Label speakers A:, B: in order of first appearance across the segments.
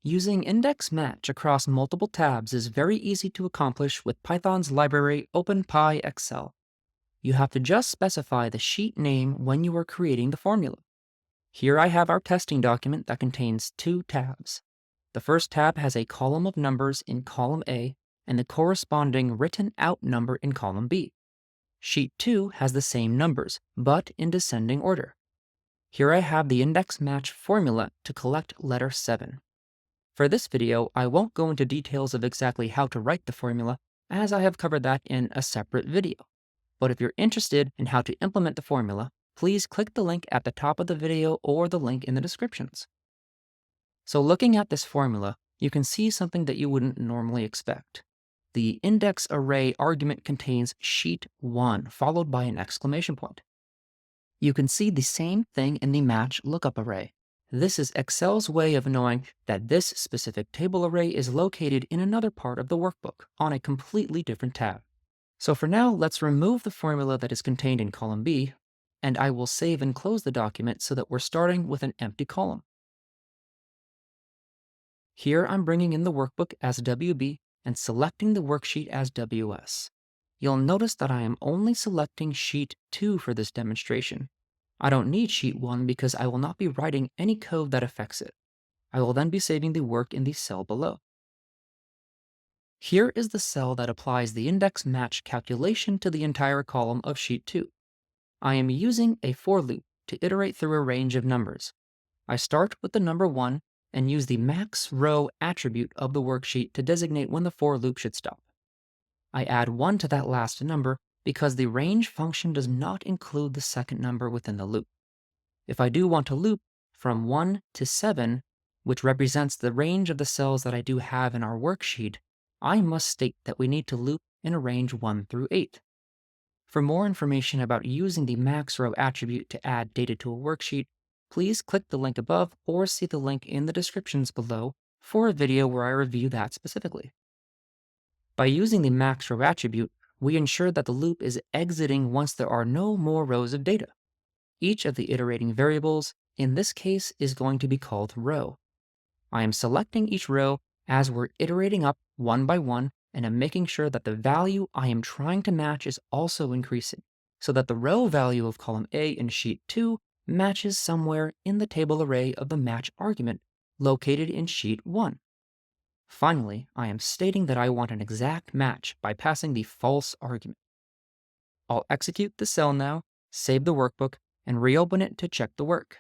A: Using index match across multiple tabs is very easy to accomplish with Python's library Openpyxl. You have to just specify the sheet name when you are creating the formula. Here I have our testing document that contains two tabs. The first tab has a column of numbers in column A and the corresponding written out number in column B. Sheet 2 has the same numbers, but in descending order. Here I have the index match formula to collect letter 7. For this video, I won't go into details of exactly how to write the formula, as I have covered that in a separate video. But if you're interested in how to implement the formula, please click the link at the top of the video or the link in the descriptions. So looking at this formula, you can see something that you wouldn't normally expect. The index array argument contains sheet 1 followed by an exclamation point. You can see the same thing in the match lookup array. This is Excel's way of knowing that this specific table array is located in another part of the workbook on a completely different tab. So for now, let's remove the formula that is contained in column B, and I will save and close the document so that we're starting with an empty column. Here I'm bringing in the workbook as WB and selecting the worksheet as WS. You'll notice that I am only selecting sheet 2 for this demonstration. I don't need sheet 1 because I will not be writing any code that affects it. I will then be saving the work in the cell below. Here is the cell that applies the index match calculation to the entire column of sheet 2. I am using a for loop to iterate through a range of numbers. I start with the number 1 and use the max row attribute of the worksheet to designate when the for loop should stop. I add 1 to that last number because the range function does not include the second number within the loop. If I do want to loop from 1 to 7, which represents the range of the cells that I do have in our worksheet, I must state that we need to loop in a range 1 through 8. For more information about using the max row attribute to add data to a worksheet, please click the link above or see the link in the descriptions below for a video where I review that specifically. By using the max row attribute, we ensure that the loop is exiting once there are no more rows of data. Each of the iterating variables, in this case, is going to be called row. I am selecting each row as we're iterating up one by one, and I'm making sure that the value I am trying to match is also increasing, so that the row value of column A in sheet 2 matches somewhere in the table array of the match argument located in sheet 1. Finally, I am stating that I want an exact match by passing the false argument. I'll execute the cell now, save the workbook, and reopen it to check the work.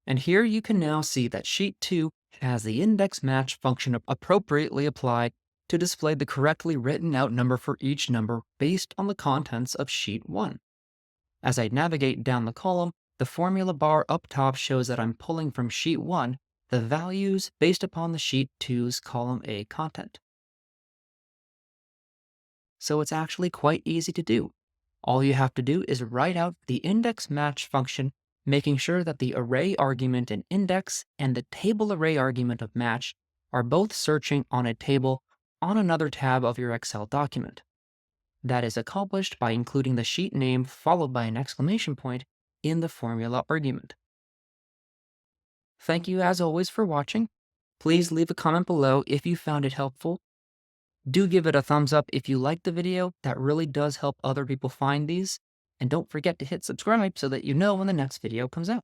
A: And here you can now see that sheet 2 has the index match function appropriately applied to display the correctly written out number for each number based on the contents of sheet 1. As I navigate down the column, the formula bar up top shows that I'm pulling from sheet 1 the values based upon the sheet 2's column A content. So it's actually quite easy to do. All you have to do is write out the index match function, making sure that the array argument in index and the table array argument of match are both searching on a table on another tab of your Excel document. That is accomplished by including the sheet name followed by an exclamation point in the formula argument. Thank you as always for watching. Please leave a comment below if you found it helpful. Do give it a thumbs up if you liked the video. That really does help other people find these. And don't forget to hit subscribe so that you know when the next video comes out.